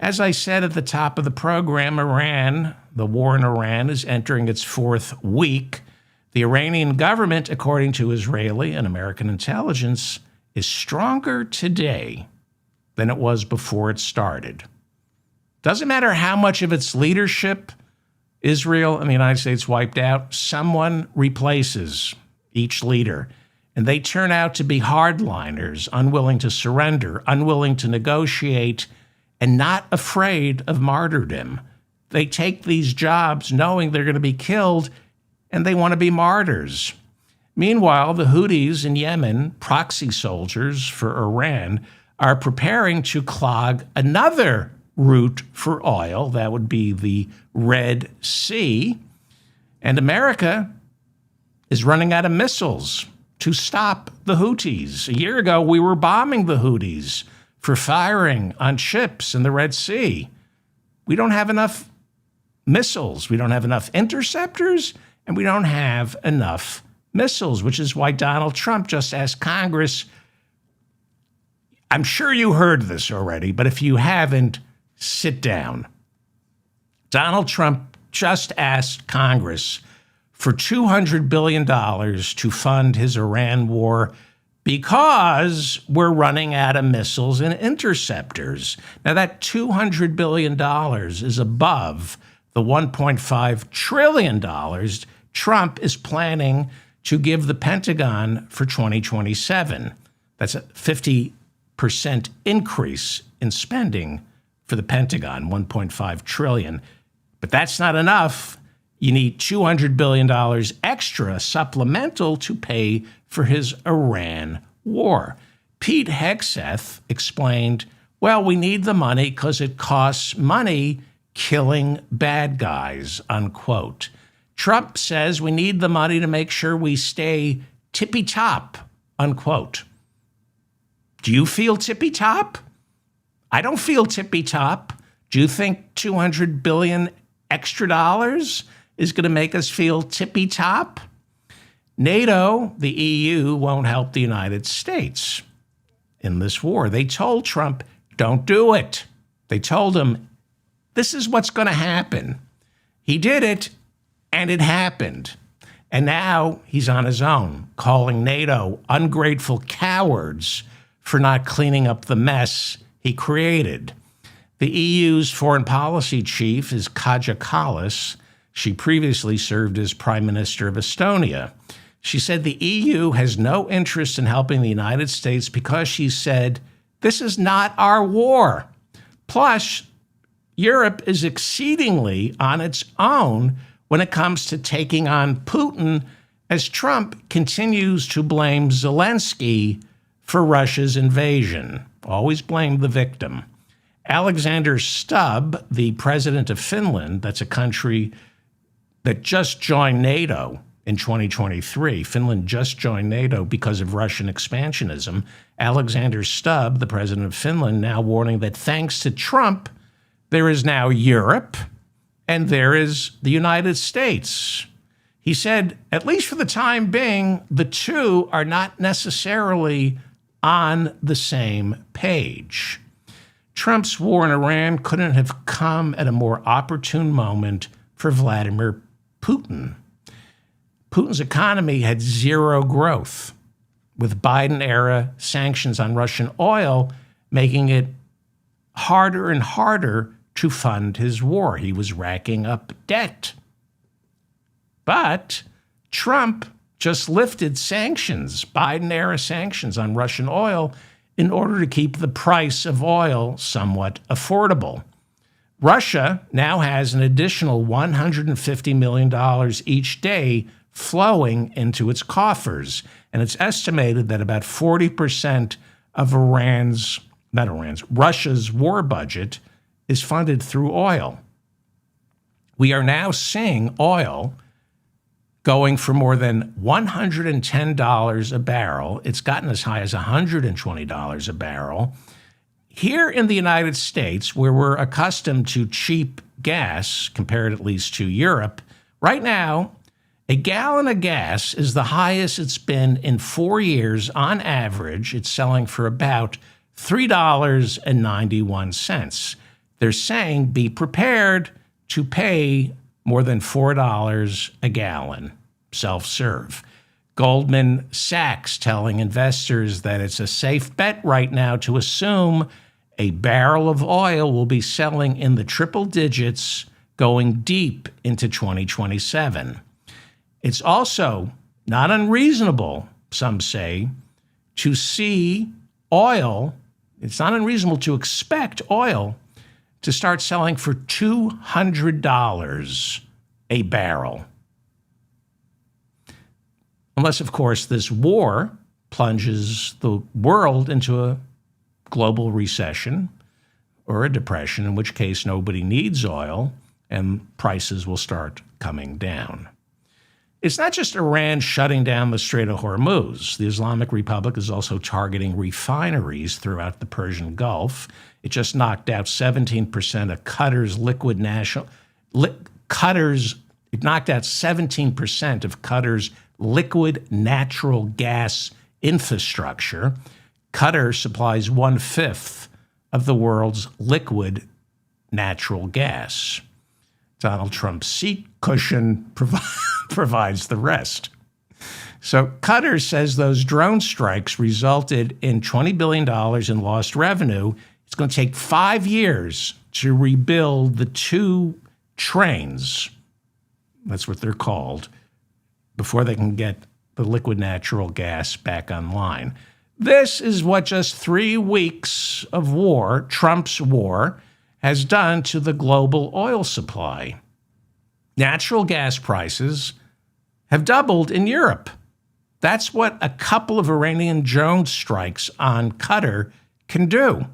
As I said at the top of the program, the war in Iran is entering its fourth week. The Iranian government, according to Israeli and American intelligence, is stronger today than it was before it started. Doesn't matter how much of its leadership Israel and the United States wiped out, someone replaces each leader. And they turn out to be hardliners, unwilling to surrender, unwilling to negotiate, and not afraid of martyrdom. They take these jobs knowing they're going to be killed, and they want to be martyrs. Meanwhile, the Houthis in Yemen, proxy soldiers for Iran, are preparing to clog another route for oil. That would be the Red Sea. And America is running out of missiles to stop the Houthis. A year ago, we were bombing the Houthis for firing on ships in the Red Sea. We don't have enough missiles. We don't have enough interceptors, and we don't have enough missiles, which is why Donald Trump just asked Congress. I'm sure you heard this already, but if you haven't, sit down. Donald Trump just asked Congress for $200 billion to fund his Iran war because we're running out of missiles and interceptors. Now, that $200 billion is above the $1.5 trillion Trump is planning to give the Pentagon for 2027. That's a 50% increase in spending for the Pentagon, $1.5 trillion. But that's not enough. You need $200 billion extra supplemental to pay for his Iran war. Pete Hegseth explained, well, we need the money because it costs money killing bad guys, unquote. Trump says we need the money to make sure we stay tippy-top, unquote. Do you feel tippy-top? I don't feel tippy-top. Do you think $200 billion extra dollars is going to make us feel tippy-top? NATO, the EU, won't help the United States in this war. They told Trump, don't do it. They told him, this is what's going to happen. He did it, and it happened. And now he's on his own, calling NATO ungrateful cowards for not cleaning up the mess he created. The EU's foreign policy chief is Kaja Kallas. She previously served as Prime Minister of Estonia. She said the EU has no interest in helping the United States because she said, this is not our war. Plus, Europe is exceedingly on its own when it comes to taking on Putin, as Trump continues to blame Zelensky for Russia's invasion. Always blame the victim. Alexander Stubb, the president of Finland, that's a country that just joined NATO in 2023. Finland just joined NATO because of Russian expansionism. Alexander Stubb, the president of Finland, now warning that thanks to Trump, there is now Europe and there is the United States. He said, at least for the time being, the two are not necessarily on the same page. Trump's war in Iran couldn't have come at a more opportune moment for Vladimir Putin. Putin's economy had zero growth, with Biden-era sanctions on Russian oil making it harder and harder to fund his war. He was racking up debt. But Trump just lifted sanctions, Biden-era sanctions on Russian oil, in order to keep the price of oil somewhat affordable. Russia now has an additional $150 million each day flowing into its coffers, and it's estimated that about 40% of Russia's war budget is funded through oil. We are now seeing oil going for more than $110 a barrel. It's gotten as high as $120 a barrel. Here in the United States, where we're accustomed to cheap gas, compared at least to Europe, right now, a gallon of gas is the highest it's been in 4 years. On average, it's selling for about $3.91. they're saying be prepared to pay more than $4 a gallon, self-serve. Goldman Sachs telling investors that it's a safe bet right now to assume a barrel of oil will be selling in the triple digits going deep into 2027. It's also not unreasonable, some say, to see oil, it's not unreasonable to expect oil to start selling for $200 a barrel. Unless, of course, this war plunges the world into a global recession or a depression, in which case nobody needs oil and prices will start coming down. It's not just Iran shutting down the Strait of Hormuz. The Islamic Republic is also targeting refineries throughout the Persian Gulf. It just knocked out 17% of Qatar's it knocked out 17% of Qatar's liquid natural gas infrastructure. Qatar supplies 1/5 of the world's liquid natural gas. Donald Trump's seat cushion provides the rest. So Qatar says those drone strikes resulted in $20 billion in lost revenue. It's going to take 5 years to rebuild the 2 trains, that's what they're called, before they can get the liquid natural gas back online. This is what just 3 weeks of war, Trump's war, has done to the global oil supply. Natural gas prices have doubled in Europe. That's what a couple of Iranian drone strikes on Qatar can do.